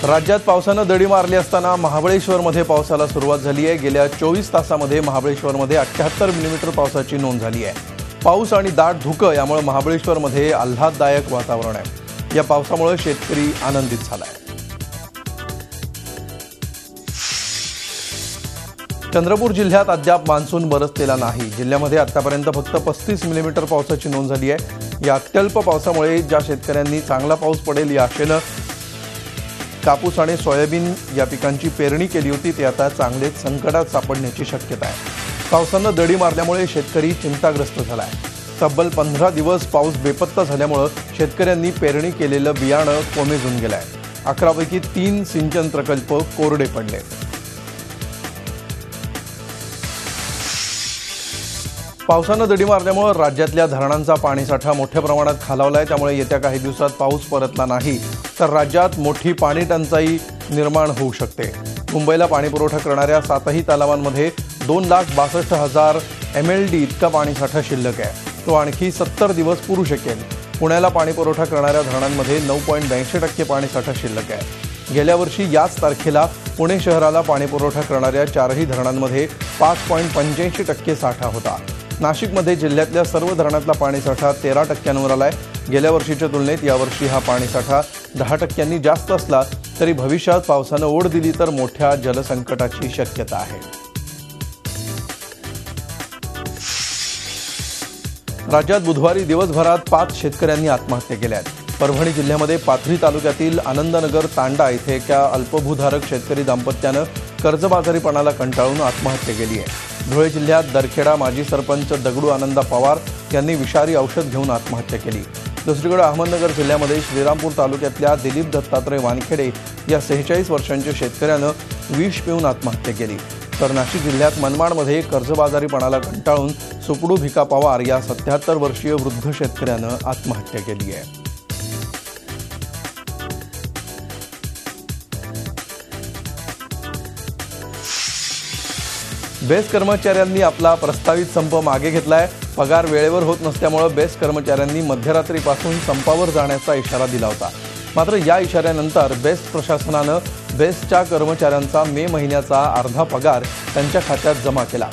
राज्यात पावसानं दडी मारली असताना महाबळेश्वरमध्ये पावसाला सुरुवात झाली आहे। गेल्या 24 तासांमध्ये महाबळेश्वरमध्ये 78 मिलीमीटर पावसाची नोंद झाली आहे। पाऊस आणि दाट धुकं यामुळे महाबळेश्वरमध्ये आल्हाददायक वातावरण आहे। या पावसामुळे शेतकरी आनंदित झाला आहे। चंद्रपूर जिल्ह्यात अद्याप मान्सून बरसलेला नाही। जिल्ह्यामध्ये आतापर्यंत फक्त 35 मिलीमीटर पावसाची नोंद झाली आहे। या अत्यल्प पावसामुळे ज्या शेतकऱ्यांनी चांगला पाऊस पडेल या आशेने कापूस आणि सोयाबीन या पिकांची पेरणी केली होती ते आता चांगलेच संकटात सापडण्याची शक्यता आहे। पावसानं दडी मारल्यामुळे शेतकरी चिंताग्रस्त झाला आहे। तब्बल 15 दिवस पाऊस बेपत्ता झाल्यामुळे शेतकऱ्यांनी पेरणी केलेलं बियाणं कोमेजून गेलंय। 11 पैकी 3 सिंचन प्रकल्प कोरडे पडले। पावसानं दडी मारल्यामुळे राज्यातल्या धरणांचा पाणीसाठा मोठ्या प्रमाणात खालावलाय। त्यामुळे येत्या काही दिवसात पाऊस परतला नाही तर राज्यात मोठी पाणी टंचाई निर्माण होऊ शकते। मुंबईला पाणी पुरवठा करणाऱ्या 7ही तलावांमध्ये 2,62,000 MLD इतका पाणीसाठा शिल्लक आहे। तो आणखी 70 दिवस पुरू शकेल। पुण्याला पाणी पुरवठा करणाऱ्या धरणांमध्ये 9.82% पाणीसाठा शिल्लक आहे। गेल्या वर्षी याच तारखेला पुणे शहराला पाणी पुरवठा करणाऱ्या 4ही धरणांमध्ये 5.85% साठा होता। नाशिकमध्ये जिल्ह्यातल्या सर्व धरणातला पाणीसाठा 13%वर आलाय। गेल्या वर्षीच्या तुलनेत यावर्षी हा पाणीसाठा 10%नी जास्त असला तरी भविष्यात पावसानं ओढ दिली तर मोठ्या जलसंकटाची शक्यता आहे। राज्यात बुधवारी दिवसभरात 5 शेतकऱ्यांनी आत्महत्या केल्या आहेत। परभणी जिल्ह्यामध्ये पाथरी तालुक्यातील आनंदनगर तांडा इथे एका अल्पभूधारक शेतकरी दाम्पत्यानं कर्जबाजारीपणाला कंटाळून आत्महत्या केली आहे। धुळे जिल्ह्यात दरखेडा माजी सरपंच दगडू आनंदा पवार यांनी विषारी औषध घेऊन आत्महत्या केली। दुसरीकडे अहमदनगर जिल्ह्यामध्ये श्रीरामपूर तालुक्यातल्या दिलीप दत्तात्रय वानखेडे या 46 वर्षांच्या शेतकऱ्यानं विष पिऊन आत्महत्या केली। तर नाशिक जिल्ह्यात मनमाडमध्ये कर्जबाजारीपणाला कंटाळून सुपडू भिका पवार या 77 वर्षीय वृद्ध शेतकऱ्यानं आत्महत्या केली आहे। बेस्ट कर्मचाऱ्यांनी आपला प्रस्तावित संप मागे घेतलाय। पगार वेळेवर होत नसल्यामुळे बेस्ट कर्मचाऱ्यांनी मध्यरात्रीपासून संपावर जाण्याचा इशारा दिला होता। मात्र या इशाऱ्यानंतर बेस्ट प्रशासनानं बेस्टच्या कर्मचाऱ्यांचा मे महिन्याचा अर्धा पगार त्यांच्या खात्यात जमा केला।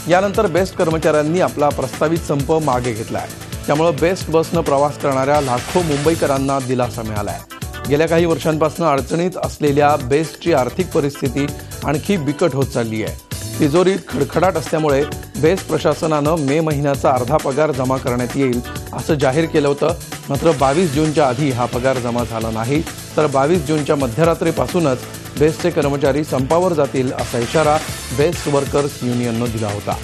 यानंतर बेस्ट कर्मचाऱ्यांनी आपला प्रस्तावित संप मागे घेतलाय। त्यामुळे बेस्ट बसनं प्रवास करणाऱ्या लाखो मुंबईकरांना दिलासा मिळाला आहे। गेल्या काही वर्षांपासून अडचणीत असलेल्या बेस्टची आर्थिक परिस्थिती आणखी बिकट होत चालली आहे। तिजोरीत खडखडाट असल्यामुळे बेस्ट प्रशासनानं मे महिन्याचा अर्धा पगार जमा करण्यात येईल असं जाहीर केलं होतं। मात्र 22 जूनच्या आधी हा पगार जमा झाला नाही तर 22 जूनच्या मध्यरात्रीपासूनच बेस्टचे कर्मचारी संपावर जातील असा इशारा बेस्ट वर्कर्स युनियननं दिला होता।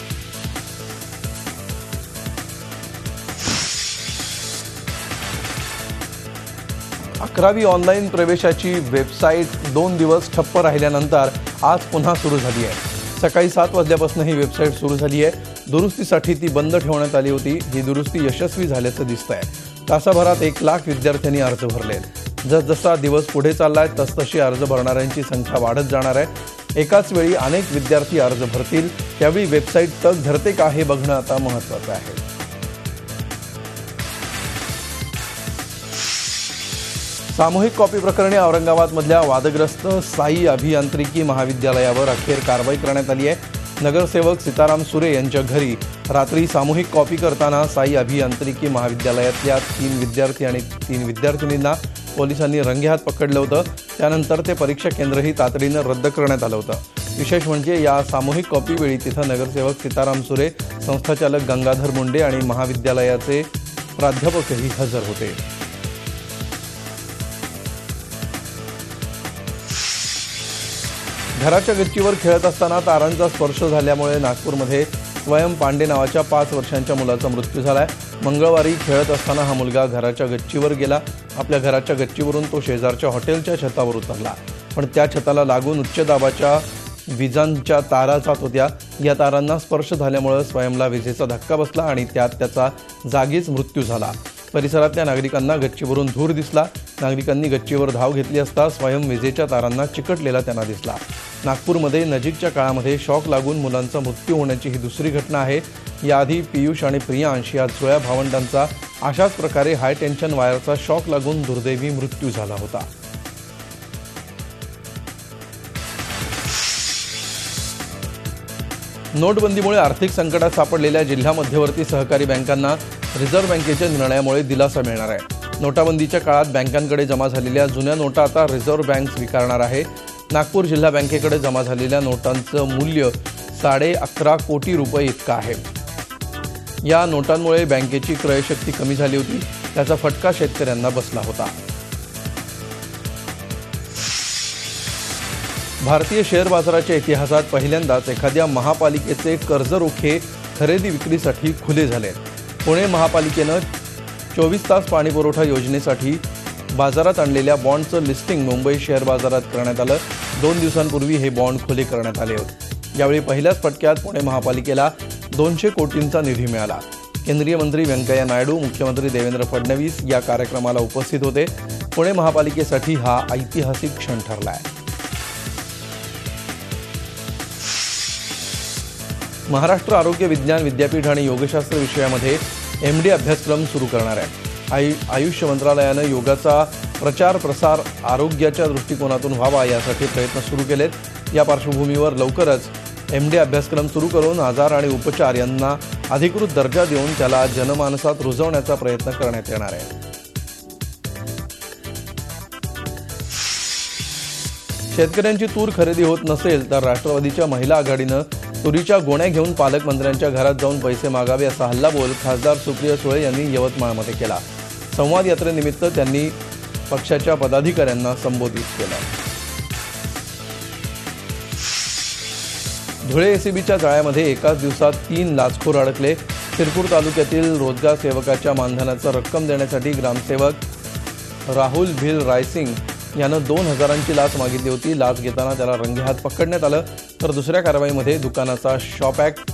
अकरावी ऑनलाईन प्रवेशाची वेबसाईट 2 दिवस ठप्प राहिल्यानंतर आज पुन्हा सुरू झाली आहे। सकाळी 7 वाजल्यापासून ही वेबसाईट सुरू झाली आहे। दुरुस्तीसाठी ती बंद ठेवण्यात आली होती। ही दुरुस्ती यशस्वी झाल्याचं दिसतंय। तासाभरात 1 लाख विद्यार्थ्यांनी अर्ज भरले। जसजसा दिवस पुढे चाललाय तसतशी अर्ज भरणाऱ्यांची संख्या वाढत जाणार आहे। एकाच वेळी अनेक विद्यार्थी अर्ज भरतील त्यावेळी वेबसाईट तग धरते का हे बघणं आता महत्त्वाचं आहे। सामूहिक कॉपी प्रकरणी औरंगाबादमधल्या वादग्रस्त साई अभियांत्रिकी महाविद्यालयावर अखेर कारवाई करण्यात आली आहे। नगरसेवक सीताराम सुरे यांच्या घरी रात्री सामूहिक कॉपी करताना साई अभियांत्रिकी महाविद्यालयातल्या 3 विद्यार्थी आणि 3 विद्यार्थिनींना पोलिसांनी रंगेहात पकडलं होतं। त्यानंतर ते परीक्षा केंद्रही तातडीनं रद्द करण्यात आलं होतं। विशेष म्हणजे या सामूहिक कॉपीवेळी तिथं नगरसेवक सीताराम सुरे, संस्थाचालक गंगाधर मुंडे आणि महाविद्यालयाचे प्राध्यापकही हजर होते। घराच्या गच्चीवर खेळत असताना तारांचा स्पर्श झाल्यामुळे नागपूरमध्ये स्वयं पांडे नावाच्या 5 वर्षांच्या मुलाचा मृत्यू झालाय। मंगळवारी खेळत असताना हा मुलगा घराच्या गच्चीवर गेला। आपल्या घराच्या गच्चीवरून तो शेजारच्या हॉटेलच्या छतावर उतरला, पण त्या छताला लागून उच्च दाबाच्या विजांच्या तारा जात होत्या। या तारांना स्पर्श झाल्यामुळे स्वयंला विजेचा धक्का बसला आणि त्यात त्याचा जागीच मृत्यू झाला। परिसरातल्या नागरिकांना गच्चीवरून धूर दिसला। नागरिकांनी गच्चीवर धाव घेतली असता स्वयं विजेच्या तारांना चिकटलेला त्यांना दिसला। नागपूरमध्ये नजीकच्या काळामध्ये शॉक लागून मुलांचा मृत्यू होण्याची ही दुसरी घटना आहे। याआधी पियुष आणि प्रियांश या जुळ्या भावंडांचा अशाच प्रकारे हाय टेन्शन वायरचा शॉक लागून दुर्दैवी मृत्यू झाला होता. नोटबंदीमुळे आर्थिक संकटात सापडलेल्या जिल्हा मध्यवर्ती सहकारी बँकांना रिझर्व्ह बँकेच्या निर्णयामुळे दिलासा मिळणार आहे. नोटाबंदीच्या काळात बँकांकडे जमा झालेल्या जुन्या नोटा आता रिझर्व्ह बँक स्वीकारणार आहे. नागपूर जिल्हा बँकेकडे जमा झालेल्या नोटांचं मूल्य 11.5 कोटी रुपये इतकं आहे. या नोटांमुळे बँकेची क्रयशक्ती कमी झाली होती. त्याचा फटका शेतकऱ्यांना बसला होता. भारतीय शेअर बाजाराच्या इतिहासात पहिल्यांदाच एखाद्या महापालिकेचे कर्ज रोखे खरेदी विक्रीसाठी खुले झाले. पुणे महापालिकेनं 24 तास पाणीपुरवठा योजनेसाठी बाजारात आणलेल्या बॉन्डचं लिस्टिंग मुंबई शेअर बाजारात करण्यात आलं. 2 दिवसांपूर्वी हे बॉन्ड खुले करण्यात आले होते. यावेळी पहिल्याच फटक्यात पुणे महापालिकेला 200 कोटींचा निधी मिळाला. केंद्रीय मंत्री व्यंकय्या नायडू, मुख्यमंत्री देवेंद्र फडणवीस या कार्यक्रमाला उपस्थित होते. पुणे महापालिकेसाठी हा ऐतिहासिक क्षण ठरला आहे. महाराष्ट्र आरोग्य विज्ञान विद्यापीठ आणि योगशास्त्र विषयामध्ये MD अभ्यासक्रम सुरू करणार आहे. आयुष मंत्रालयानं योगाचा प्रचार प्रसार आरोग्याच्या दृष्टिकोनातून व्हावा यासाठी प्रयत्न सुरू केलेत. या पार्श्वभूमीवर लवकरच MD अभ्यासक्रम सुरू करून आजार आणि उपचार यांना अधिकृत दर्जा देऊन त्याला जनमानसात रुजवण्याचा प्रयत्न करण्यात येणार आहे. शेतकऱ्यांची तूर खरेदी होत नसेल तर राष्ट्रवादीच्या महिला आघाडीनं तुरीच्या गोण्या घेऊन पालकमंत्र्यांच्या घरात जाऊन पैसे मागावे असा हल्लाबोल खासदार सुप्रिया सुळे यांनी यवतमाळमध्ये केला. संवाद यात्रेनिमित्त त्यांनी पक्षाच्या पदाधिकाऱ्यांना संबोधित केलं. धुळे एसीबीच्या जाळ्यामध्ये एकाच दिवसात 3 लाचखोर अडकले. शिरपूर तालुक्यातील रोजगार सेवकाच्या मानधनाचा रक्कम देण्यासाठी ग्रामसेवक राहुल भिल रायसिंग यानं 2,000ची लाच मागितली होती. लाच घेताना त्याला रंगेहात पकडण्यात आलं. तर दुसऱ्या कारवाईमध्ये दुकानाचा शॉप ॲक्ट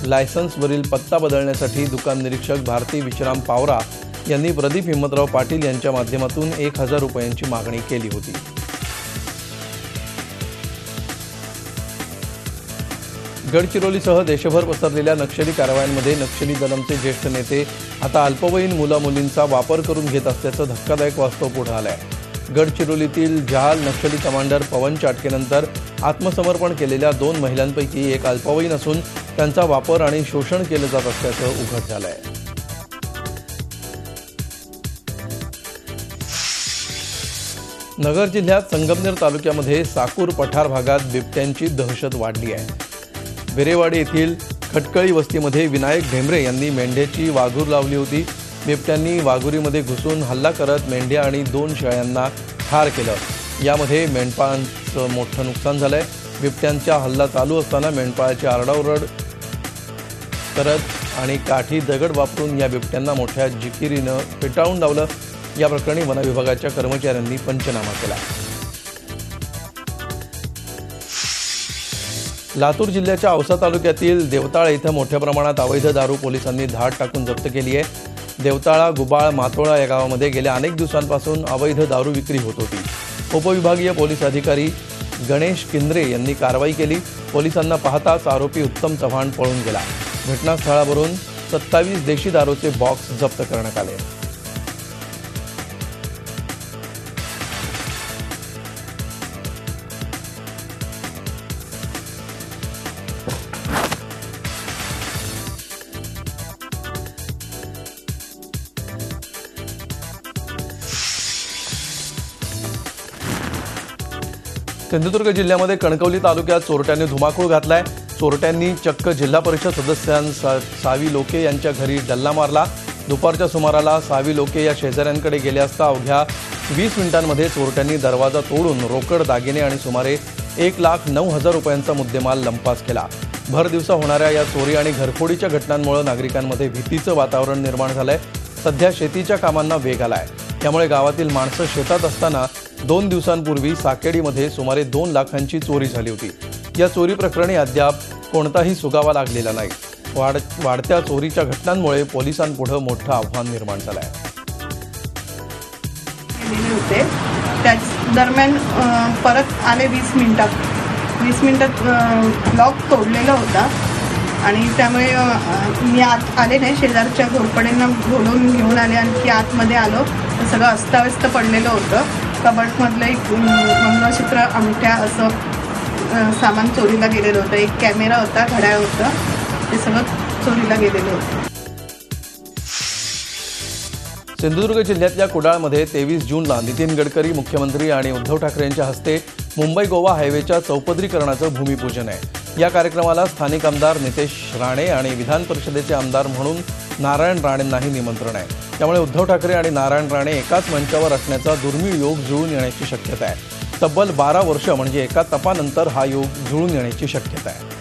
लायसन्सवरील पत्ता बदलण्यासाठी दुकान निरीक्षक भारती विश्राम पावरा यांनी प्रदीप हिम्मतराव पाटील यांच्या माध्यमातून 1,000 रुपयांची मागणी केली होती. गडचिरोलीसह देशभर पसरलेल्या नक्षली कारवायांमध्ये नक्षली दलमचे ज्येष्ठ नेते आता अल्पवयीन मुलामुलींचा वापर करून घेत असल्याचं धक्कादायक वास्तव पुढे आलं आहे. गडचिरोलीतील जहाल नक्षली कमांडर पवन चाटकेनंतर आत्मसमर्पण केलेल्या 2 महिलांपैकी एक अल्पवयीन असून त्यांचा वापर आणि शोषण केलं जात असल्याचं उघड झालं आहे. नगर जिल्ह्यात संगमनेर तालुक्यामध्ये साकूर पठार भागात बिबट्यांची दहशत वाढली आहे. बेरेवाडी येथील खटकळी वस्तीमध्ये विनायक ढेमरे यांनी मेंढ्याची वाघूर लावली होती. बिबट्यांनी वाघुरीमध्ये घुसून हल्ला करत मेंढ्या आणि 2 शेळ्यांना ठार केलं. यामध्ये मेंढपाळांचं मोठं नुकसान झालंय. बिबट्यांचा हल्ला चालू असताना मेंढपाळाची आरडाओरड करत आणि काठी दगड वापरून या बिबट्यांना मोठ्या जिकिरीनं पेटाळून लावलं. या प्रकरणी वनविभागाच्या कर्मचाऱ्यांनी पंचनामा केला. लातूर जिल्ह्याच्या औसा तालुक्यातील देवताळा इथं मोठ्या प्रमाणात अवैध दारू पोलिसांनी धाड टाकून जप्त केली आहे. देवताळा, गुबाळ, मातोळा या गावामध्ये गेल्या अनेक दिवसांपासून अवैध दारू विक्री होत होती. उपविभागीय पोलीस अधिकारी गणेश किंद्रे यांनी कारवाई केली. पोलिसांना पाहताच आरोपी उत्तम चव्हाण पळून गेला. घटनास्थळावरून 27 देशी दारूचे बॉक्स जप्त करण्यात आले. सिंधुदुर्ग जिल्ह्यामध्ये कणकवली तालुक्यात चोरट्यांनी धुमाकूळ घातलाय. चोरट्यांनी चक्क जिल्हा परिषद सदस्य सावी लोके यांच्या घरी डल्ला मारला. दुपारच्या सुमाराला सावी लोके या शेजाऱ्यांकडे गेले असता अवघ्या 20 मिनिटांमध्ये चोरट्यांनी दरवाजा तोडून रोकड, दागिने आणि सुमारे 1,09,000 रुपयांचा मुद्देमाल लंपास केला. भर दिवसा होणाऱ्या या चोरी आणि घरफोडीच्या घटनांमुळे नागरिकांमध्ये भीतीचं वातावरण निर्माण झालंय. सध्या शेतीच्या कामांना वेग आलाय. त्यामुळे गावातील माणसं शेतात असताना 2 दिवसांपूर्वी साकेडीमध्ये सुमारे 2 लाखांची चोरी झाली होती. या चोरी प्रकरणी अद्याप कोणताही सुगावा लागलेला नाही. वाढत्या चोरीच्या घटनांमुळे पोलिसांपुढे मोठं आव्हान निर्माण झालं आहे. त्याच दरम्यान परत आले 20 मिनिटात लॉक तोडलेला होता आणि त्यामुळे मी आत आले नाही, शेजारच्या घोरपड्यांना बोलवून घेऊन आले. आणखी आतमध्ये आलो तर सगळं अस्ताव्यस्त पडलेलं होतं. कबर्डमधलं एक मंगळसूत्र, अंगठ्या असं सामान चोरीला गेलेलं होतं. एक कॅमेरा होता, घड्याळ होतं, ते सगळं चोरीला गेलेलं होतं. सिंधुदुर्ग जिल्ह्यातल्या कुडाळमध्ये 23 जूनला नितीन गडकरी, मुख्यमंत्री आणि उद्धव ठाकरे यांच्या हस्ते मुंबई गोवा हायवेच्या चौपदरीकरणाचं भूमिपूजन आहे. या कार्यक्रमाला स्थानिक आमदार नितेश राणे आणि विधान परिषदेचे आमदार म्हणून नारायण राणेंनाही निमंत्रण आहे. त्यामुळे उद्धव ठाकरे आणि नारायण राणे एकाच मंचावर असण्याचा दुर्मिळ योग जुळून येण्याची शक्यता आहे. तब्बल 12 वर्ष म्हणजे एका तपानंतर हा योग जुळून येण्याची शक्यता आहे.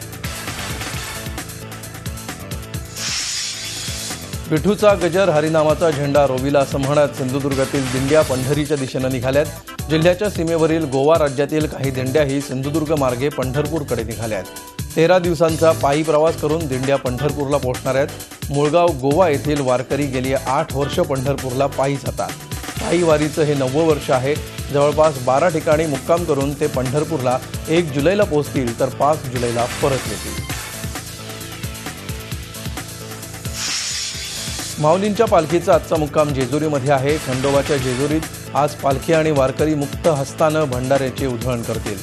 विठूचा गजर, हरिनामाचा झेंडा रोविला असं म्हणत सिंधुदुर्गातील दिंड्या पंढरीच्या दिशेनं निघाल्यात. जिल्ह्याच्या सीमेवरील गोवा राज्यातील काही दिंड्याही सिंधुदुर्ग मार्गे पंढरपूरकडे निघाल्या आहेत. 13 दिवसांचा पायी प्रवास करून दिंड्या पंढरपूरला पोहोचणार आहेत. मुळगाव गोवा येथील वारकरी गेली 8 वर्ष पंढरपूरला पायी जातात. पायी वारीचं हे 9वं वर्ष आहे. जवळपास 12 ठिकाणी मुक्काम करून ते पंढरपूरला 1 जुलैला पोहोचतील तर 5 जुलैला परत येतील. माऊलींच्या पालखीचा आजचा मुक्काम जेजुरीमध्ये आहे. खंडोबाच्या जेजुरीत आज पालखी आणि वारकरी मुक्त हस्तानं भंडाऱ्याची उधळण करतील.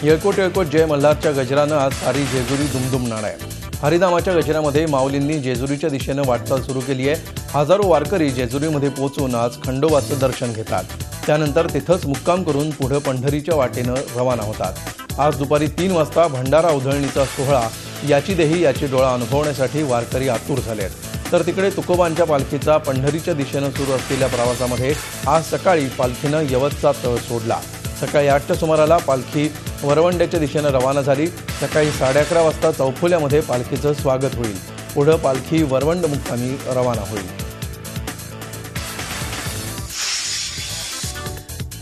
येळकोट येळकोट जय मल्हारच्या गजरानं आज सारी जेजुरी दुमदुमणार आहे. हरिनामाच्या गजरामध्ये माऊलींनी जेजुरीच्या दिशेनं वाटचाल सुरू केली आहे. हजारो वारकरी जेजुरीमध्ये पोहोचून आज खंडोबाचं दर्शन घेतात. त्यानंतर तिथंच मुक्काम करून पुढे पंढरीच्या वाटेनं रवाना होतात. आज दुपारी 3 वाजता भंडारा उधळणीचा सोहळा याची देही याची डोळा अनुभवण्यासाठी वारकरी आतुर झालेत. तर तिकडे तुकोबांच्या पालखीचा पंढरीच्या दिशेनं सुरू असलेल्या प्रवासामध्ये आज सकाळी पालखीनं यवतचा तळ सोडला. सकाळी 8च्या सुमाराला पालखी वरवंड्याच्या दिशेनं रवाना झाली. सकाळी 11:30 वाजता चौफुल्यामध्ये पालखीचं स्वागत होईल. पुढं पालखी वरवंड मुक्कामी रवाना होईल.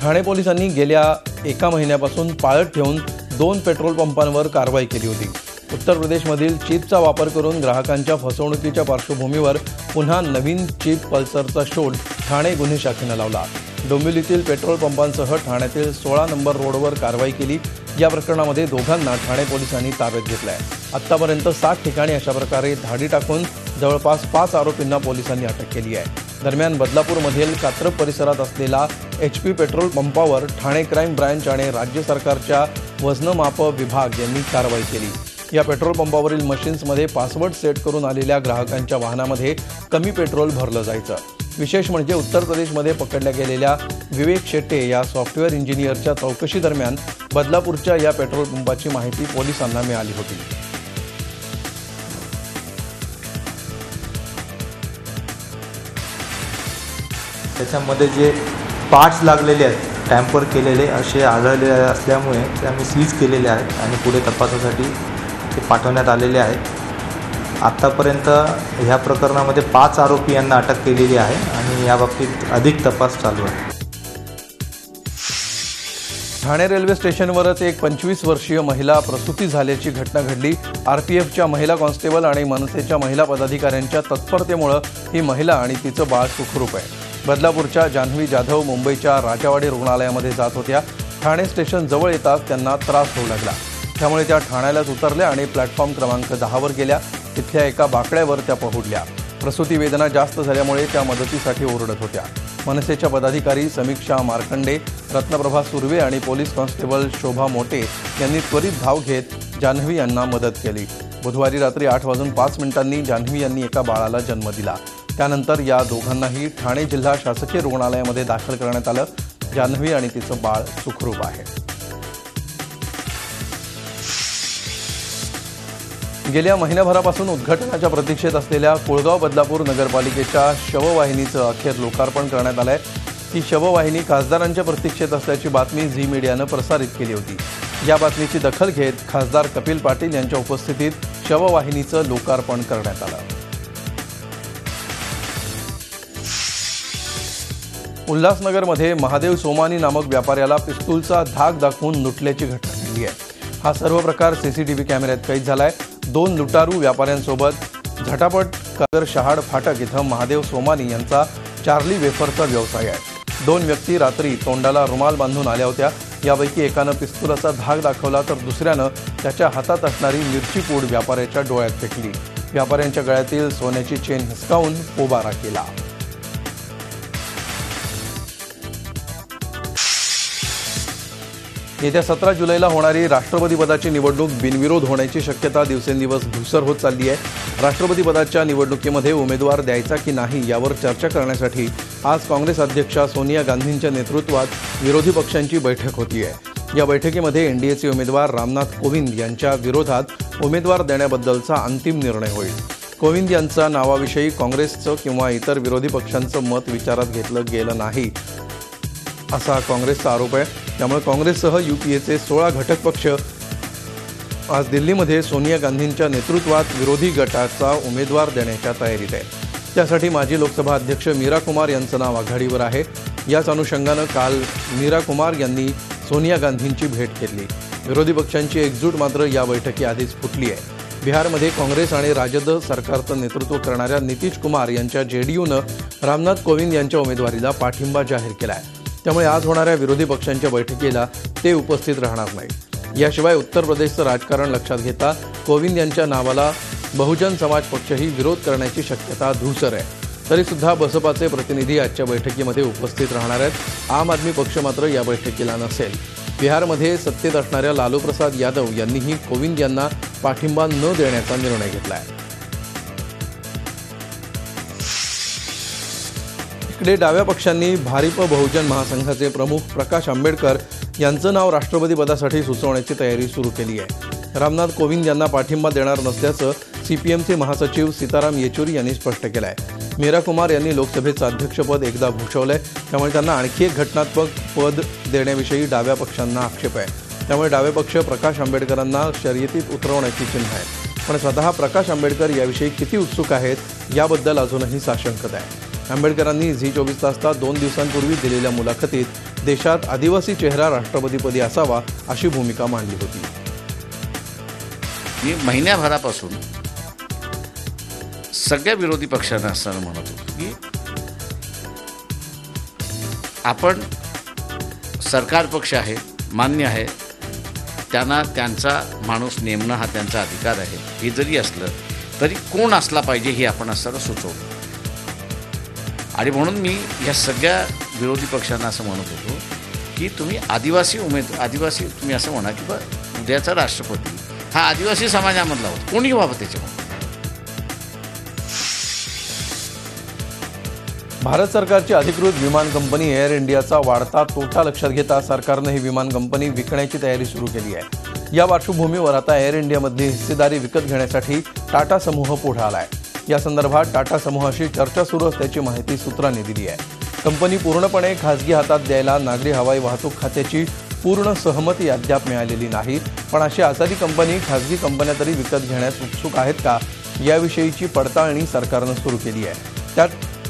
ठाणे पोलिसांनी गेल्या 1 महिन्यापासून पाळत ठेवून 2 पेट्रोल पंपांवर कारवाई केली होती. उत्तर प्रदेशमधील चिपचा वापर करून ग्राहकांच्या फसवणुकीच्या पार्श्वभूमीवर पुन्हा नवीन चिप पल्सरचा शोध ठाणे गुन्हे शाखेनं लावला. डोंबिवलीतील पेट्रोल पंपांसह ठाण्यातील 16 नंबर रोडवर कारवाई केली. या प्रकरणामध्ये दोघांना ठाणे पोलिसांनी ताब्यात घेतलं आहे. आत्तापर्यंत 7 ठिकाणी अशा प्रकारे धाडी टाकून जवळपास 5 आरोपींना पोलिसांनी अटक केली आहे. दरम्यान बदलापूरमधील कात्रप परिसरात असलेला HP पेट्रोल पंपावर ठाणे क्राईम ब्रँच आणि राज्य सरकारच्या वजनमाप विभाग यांनी कारवाई केली. या पेट्रोल पंपावरील मशीन्समध्ये पासवर्ड सेट करून आलेल्या ग्राहकांच्या वाहनामध्ये कमी पेट्रोल भरलं जायचं. विशेष म्हणजे उत्तर प्रदेशमध्ये पकडल्या गेलेल्या विवेक शेट्टे या सॉफ्टवेअर इंजिनियरच्या चौकशी दरम्यान बदलापूरच्या या पेट्रोल पंपाची माहिती पोलिसांना मिळाली होती. त्याच्यामध्ये जे पार्ट्स लागलेले आहेत, टॅम्पर केलेले असे आढळले असल्यामुळे ते आम्ही सीज केलेले आहेत आणि पुढे तपासासाठी ते पाठवण्यात आलेले आहेत. आत्तापर्यंत ह्या प्रकरणामध्ये 5 आरोपी यांना अटक केलेली आहे आणि याबाबतीत अधिक तपास चालू आहे. ठाणे रेल्वे स्टेशनवरच एक 25 वर्षीय महिला प्रसूती झाल्याची घटना घडली. RPFच्या महिला कॉन्स्टेबल आणि मनसेच्या महिला पदाधिकाऱ्यांच्या तत्परतेमुळे ही महिला आणि तिचं बाळ सुखरूप आहे. बदलापूरच्या जान्हवी जाधव मुंबईच्या राजावाडी रुग्णालयामध्ये जात होत्या. ठाणे स्टेशन जवळ येताच त्यांना त्रास होऊ लागला. त्यामुळे त्या ठाण्यालाच उतरल्या आणि प्लॅटफॉर्म क्रमांक 10वर गेल्या. तिथल्या एका बाकड्यावर त्या पहुडल्या. प्रसूती वेदना जास्त झाल्यामुळे त्या मदतीसाठी ओरडत होत्या. मनसेच्या पदाधिकारी समीक्षा मार्कंडे, रत्नप्रभा सुर्वे आणि पोलीस कॉन्स्टेबल शोभा मोटे यांनी त्वरित धाव घेत जान्हवी यांना मदत केली. बुधवारी रात्री 8:05 जान्हवी यांनी एका बाळाला जन्म दिला. त्यानंतर या दोघांनाही ठाणे जिल्हा शासकीय रुग्णालयामध्ये दाखल करण्यात आलं. जान्हवी आणि तिचं बाळ सुखरूप आहे. गेल्या महिन्याभरापासून उद्घाटनाच्या प्रतीक्षेत असलेल्या कुळगाव बदलापूर नगरपालिकेच्या शववाहिनीचं अखेर लोकार्पण करण्यात आलं आहे. ही शववाहिनी खासदारांच्या प्रतीक्षेत असल्याची बातमी झी मीडियानं प्रसारित केली होती. या बातमीची दखल घेत खासदार कपिल पाटील यांच्या उपस्थितीत शववाहिनीचं लोकार्पण करण्यात आलं. उल्हासनगरमध्ये महादेव सोमानी नामक व्यापाऱ्याला पिस्तूलचा धाक दाखवून लुटल्याची घटना घडली आहे. हा सर्व प्रकार CCTV कॅमेऱ्यात कैद झालाय. 2 लुटारू व्यापाऱ्यांसोबत झटापट कागर शहाड फाटक इथं महादेव सोमानी यांचा चार्ली वेफरचा व्यवसाय आहे. 2 व्यक्ती रात्री तोंडाला रुमाल बांधून आल्या होत्या. यापैकी एकानं पिस्तुलाचा धाक दाखवला तर दुसऱ्यानं त्याच्या हातात असणारी मिरची पूड व्यापाऱ्याच्या डोळ्यात फेकली. व्यापाऱ्यांच्या गळ्यातील सोन्याची चेन हिसकावून पोबारा केला. येत्या 17 जुलैला होणारी राष्ट्रपती पदाची निवडणूक बिनविरोध होण्याची शक्यता दिवसेंदिवस धुसर होत चालली आहे. राष्ट्रपती पदाच्या निवडणुकीमध्ये उमेदवार द्यायचा की नाही यावर चर्चा करण्यासाठी आज काँग्रेस अध्यक्षा सोनिया गांधींच्या नेतृत्वात विरोधी पक्षांची बैठक होती आहे. या बैठकीमध्ये एनडीएचे उमेदवार रामनाथ कोविंद यांच्या विरोधात उमेदवार देण्याबद्दलचा अंतिम निर्णय होईल. कोविंद यांच्या नावाविषयी काँग्रेसचं किंवा इतर विरोधी पक्षांचं मत विचारात घेतलं गेलं नाही असा काँग्रेसचा आरोप आहे. त्यामुळे काँग्रेससह युपीएचे 16 घटक पक्ष आज दिल्लीमध्ये सोनिया गांधींच्या नेतृत्वात विरोधी गटाचा उमेदवार देण्याच्या तयारीत आहे. त्यासाठी माजी लोकसभा अध्यक्ष मीरा कुमार यांचं नाव आघाडीवर आहे. याच अनुषंगानं काल मीरा कुमार यांनी सोनिया गांधींची भेट घेतली. विरोधी पक्षांची एकजूट मात्र या बैठकीआधीच फुटली आहे. बिहारमध्ये काँग्रेस आणि राजद सरकारचं नेतृत्व करणाऱ्या नितीश कुमार यांच्या जेडीयूनं रामनाथ कोविंद यांच्या उमेदवारीला पाठिंबा जाहीर केला आहे. त्यामुळे आज होणाऱ्या विरोधी पक्षांच्या बैठकीला ते उपस्थित राहणार नाहीत. याशिवाय उत्तर प्रदेशचं राजकारण लक्षात घेता कोविंद यांच्या नावाला बहुजन समाज पक्षही विरोध करण्याची शक्यता धूसर आहे. तरीसुद्धा बसपाचे प्रतिनिधी आजच्या बैठकीमध्ये उपस्थित राहणार आहेत. आम आदमी पक्ष मात्र या बैठकीला नसेल. बिहारमध्ये सत्तेत असणाऱ्या लालू प्रसाद यादव यांनीही कोविंद यांना पाठिंबा न देण्याचा निर्णय घेतला आहे. इकडे डाव्या पक्षांनी भारिप बहुजन महासंघाचे प्रमुख प्रकाश आंबेडकर यांचं नाव राष्ट्रपती पदासाठी सुचवण्याची तयारी सुरू केली आहे. रामनाथ कोविंद यांना पाठिंबा देणार नसल्याचं सीपीएमचे महासचिव सीताराम येचुरी यांनी स्पष्ट केलं आहे. मीरा कुमार यांनी लोकसभेचं अध्यक्षपद एकदा भूषवलंय. त्यामुळे त्यांना आणखी एक घटनात्मक पद देण्याविषयी डाव्या पक्षांना आक्षेप आहे. त्यामुळे डावे पक्ष प्रकाश आंबेडकरांना शर्यतीत उतरवण्याची चिन्ह आहे. पण स्वतः प्रकाश आंबेडकर याविषयी किती उत्सुक आहेत याबद्दल अजूनही साशंकता आहे. आंबेडकरांनी झी 24 तासला 2 दिवसांपूर्वी दिलेल्या मुलाखतीत देशात आदिवासी चेहरा राष्ट्रपतीपदी असावा अशी भूमिका मांडली होती. मी महिन्याभरापासून सगळ्या विरोधी पक्षांना असताना म्हणत होतो की आपण सरकार पक्ष आहे, मान्य आहे, त्यांना त्यांचा माणूस नेमणं हा त्यांचा अधिकार आहे. हे जरी असलं तरी कोण असला पाहिजे हे आपण असताना सुचवलं. आणि म्हणून मी या सगळ्या विरोधी पक्षांना असं म्हणत होतो की तुम्ही आदिवासी तुम्ही असं म्हणा की बा उद्याचा राष्ट्रपती हा आदिवासी समाजामधला होता, कोणी व्हावं त्याच्यामध्ये. भारत सरकारची अधिकृत विमान कंपनी एअर इंडियाचा वाढता तोटा लक्षात घेता सरकारनं ही विमान कंपनी विकण्याची तयारी सुरू केली आहे. या पार्श्वभूमीवर आता एअर इंडियामधली हिस्सेदारी विकत घेण्यासाठी टाटा समूह पुढे आला आहे. या संदर्भात टाटा समूहाशी चर्चा सुरू असल्याची माहिती सूत्रांनी दिली आहे. कंपनी पूर्णपणे खासगी हातात द्यायला नागरी हवाई वाहतूक खात्याची पूर्ण सहमती अद्याप मिळालेली नाही. पण अशी आसादी कंपनी खासगी कंपन्या तरी विकत घेण्यास उत्सुक आहेत का याविषयीची पडताळणी सरकारनं सुरू केली आहे. त्यात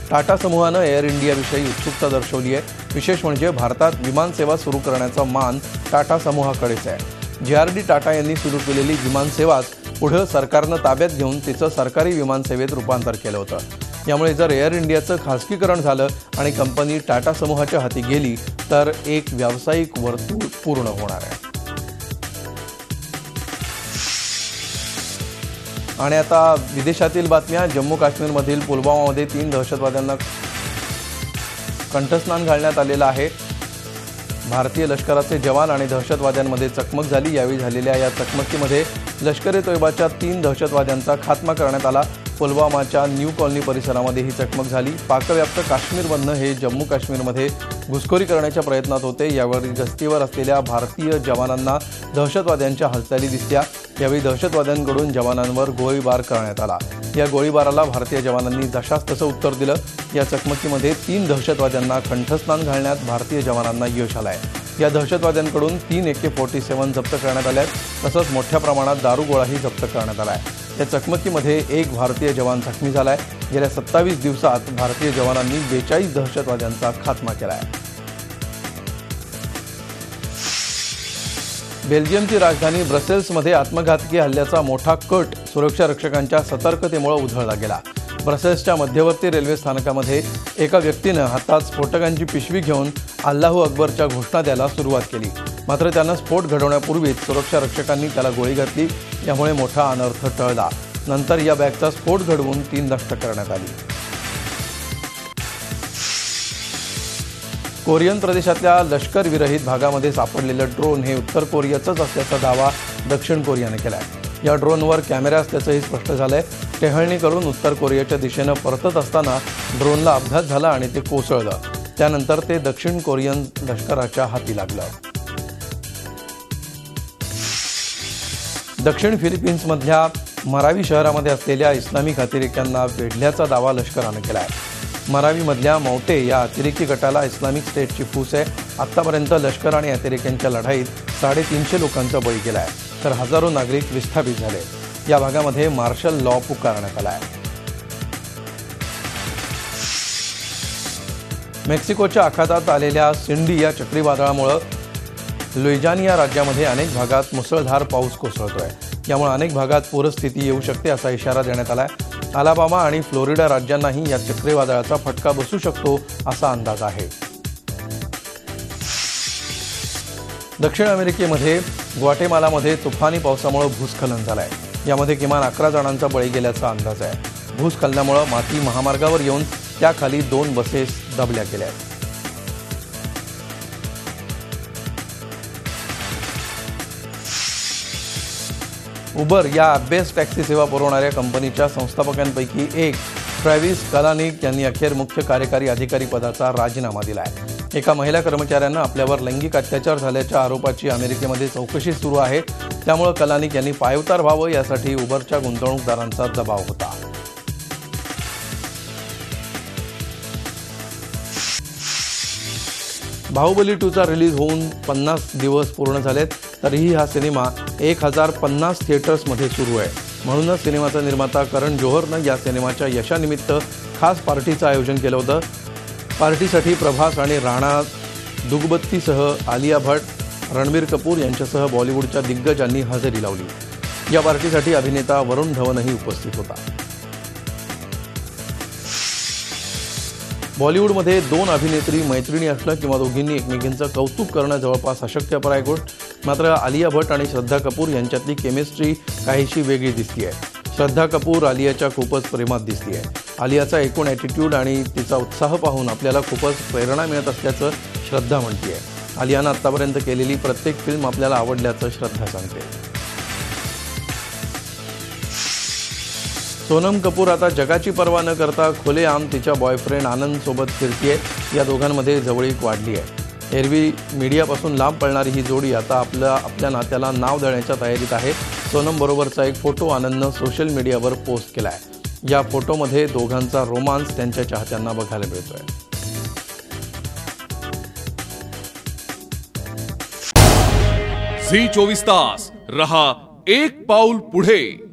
टाटा समूहानं एअर इंडियाविषयी उत्सुकता दर्शवली आहे. विशेष म्हणजे भारतात विमानसेवा सुरू करण्याचा मान टाटा समूहाकडेच आहे. JRD टाटा यांनी सुरू केलेली विमानसेवाच पुढं सरकारनं ताब्यात घेऊन तिचं सरकारी विमानसेवेत रूपांतर केलं होतं. यामुळे जर एअर इंडियाचं खासगीकरण झालं आणि कंपनी टाटा समूहाच्या हाती गेली तर एक व्यावसायिक वर्तुळ पूर्ण होणार आहे. आणि आता विदेशातील बातम्या. जम्मू काश्मीरमधील पुलवामामध्ये 3 दहशतवाद्यांना कंठस्नान घालण्यात आलेलं आहे. भारतीय लष्कराचे जवान आणि दहशतवाद्यांमध्ये चकमक झाली. यावेळी झालेल्या या चकमकीमध्ये लष्कर-ए-तोयबाच्या 3 दहशतवाद्यांचा खात्मा करण्यात आला. पुलवामाच्या न्यू कॉलनी परिसरामध्ये ही चकमक झाली. पाकव्याप्त काश्मीरमधनं हे जम्मू काश्मीरमध्ये घुसखोरी करण्याच्या प्रयत्नात होते. यावेळी गस्तीवर असलेल्या भारतीय जवानांना दहशतवाद्यांच्या हालचाली दिसल्या. यावेळी दहशतवाद्यांकडून जवानांवर गोळीबार करण्यात आला. या गोळीबाराला भारतीय जवानांनी जशास तसं उत्तर दिलं. या चकमकीमध्ये 3 दहशतवाद्यांना कंठस्नान घालण्यात भारतीय जवानांना यश आलं आहे. या दहशतवाद्यांकडून 3 AK-47 जप्त करण्यात आल्या आहेत. तसंच मोठ्या प्रमाणात दारुगोळाही जप्त करण्यात आला आहे. या चकमकीमध्ये एक भारतीय जवान जखमी झाला आहे. गेल्या 27 दिवसात भारतीय जवानांनी 42 दहशतवाद्यांचा खात्मा केला आहे. बेल्जियमची राजधानी ब्रसेल्समध्ये आत्मघातकी हल्ल्याचा मोठा कट सुरक्षा रक्षकांच्या सतर्कतेमुळे उधळला गेला. ब्रसेल्सच्या मध्यवर्ती रेल्वे स्थानकामध्ये एका व्यक्तीनं हातात स्फोटकांची पिशवी घेऊन अल्लाहू अकबरच्या घोषणा द्यायला सुरुवात केली. मात्र त्यानं स्फोट घडवण्यापूर्वीच सुरक्षा रक्षकांनी त्याला गोळी घातली. यामुळे मोठा अनर्थ टळला. नंतर या बॅगचा स्फोट घडवून ती नष्ट करण्यात आली. कोरियन प्रदेशातल्या लष्करविरहित भागामध्ये सापडलेलं ड्रोन हे उत्तर कोरियाचंच असल्याचा दावा दक्षिण कोरियाने केला आहे. या ड्रोनवर कॅमेरे असल्याचंही स्पष्ट झालंय. टेहळणी करून उत्तर कोरियाच्या दिशेनं परतत असताना ड्रोनला अपघात झाला आणि ते कोसळलं. त्यानंतर ते दक्षिण कोरियन लष्कराच्या हाती लागलं. दक्षिण फिलिपिन्समधल्या मरावी शहरामध्ये असलेल्या इस्लामिक अतिरेक्यांना वेढल्याचा दावा लष्करानं केला आहे. मरावीमधल्या मौटे या अतिरेकी गटाला इस्लामिक स्टेटची फूस आहे. आत्तापर्यंत लष्कर आणि अतिरेक्यांच्या लढाईत 350 लोकांचा बळी गेला आहे, तर हजारो नागरिक विस्थापित झाले. या भागामध्ये मार्शल लॉ पुकारण्यात आला आहे. मेक्सिकोच्या आखातात आलेल्या सिंडी या चक्रीवादळामुळे लुइजानिया राज्यामध्ये अनेक भागात मुसळधार पाऊस कोसळतोय. यामुळे अनेक भागात पूरस्थिती येऊ शकते असा इशारा देण्यात आलाय. अलाबामा आणि फ्लोरिडा राज्यांनाही या चक्रीवादळाचा फटका बसू शकतो असा अंदाज आहे. दक्षिण अमेरिकेमध्ये ग्वाटेमालामध्ये तुफानी पावसामुळे भूस्खलन झालंय. यामध्ये किमान 11 जणांचा बळी गेल्याचा अंदाज आहे. भूस्खलनामुळे माती महामार्गावर येऊन त्याखाली 2 बसेस दबल्या गेल्या आहेत. उबर या बेस्ट टॅक्सी सेवा पुरवणाऱ्या कंपनीच्या संस्थापकांपैकी एक ट्रॅव्हिस कलानिक यांनी अखेर मुख्य कार्यकारी अधिकारी पदाचा राजीनामा दिला आहे. एका महिला कर्मचाऱ्यानं आपल्यावर लैंगिक अत्याचार झाल्याच्या आरोपाची अमेरिकेमध्ये चौकशी सुरू आहे. त्यामुळे कलानिक यांनी पायउतार व्हावं यासाठी उबरच्या गुंतवणूकदारांचा दबाव होता. बाहुबली 2चा रिलीज होऊन 50 दिवस पूर्ण झालेत, तरीही हा सिनेमा 1050 थिएटर्समध्ये सुरू आहे. म्हणूनच सिनेमाचा निर्माता करण जोहरनं या सिनेमाच्या यशानिमित्त खास पार्टीचं आयोजन केलं होतं. पार्टीसाठी प्रभास आणि राणा दुग्गबत्तीसह आलिया भट, रणबीर कपूर यांच्यासह बॉलिवूडच्या दिग्गजांनी हजेरी लावली. या पार्टीसाठी अभिनेता वरुण धवनही उपस्थित होता. बॉलिवूडमध्ये 2 अभिनेत्री मैत्रिणी असणं किंवा दोघींनी एकमेकींचं कौतुक करणं जवळपास अशक्यपर गोष्ट. मात्र आलिया भट आणि श्रद्धा कपूर यांच्यातली केमिस्ट्री काहीशी वेगळी दिसतीये. श्रद्धा कपूर आलियाच्या खूपच प्रेमात दिसतीये. आलियाचा एकूण ॲटिट्यूड आणि तिचा उत्साह पाहून आपल्याला खूपच प्रेरणा मिळत असल्याचं श्रद्धा म्हणतीये. आलियानं आत्तापर्यंत केलेली प्रत्येक फिल्म आपल्याला आवडल्याचं श्रद्धा सांगते. सोनम कपूर आता जगाची पर्वा न करता खुलेआम तिच्या बॉयफ्रेंड आनंद सोबत फिरतीये. या दोघांमध्ये जवळीक वाढली आहे. एरवी मीडियापासून लांब पळणारी ही जोडी आता आपल्या नात्याला नाव देण्याच्या तयारीत आहे. सोनम बरोबरचा एक फोटो आनंदनं सोशल मीडियावर पोस्ट केला आहे. या फोटोमध्ये दोघांचा रोमांस त्यांच्या चाहत्यांना बघायला मिळतोय. झी 24 तास रहा एक पाऊल पुढे.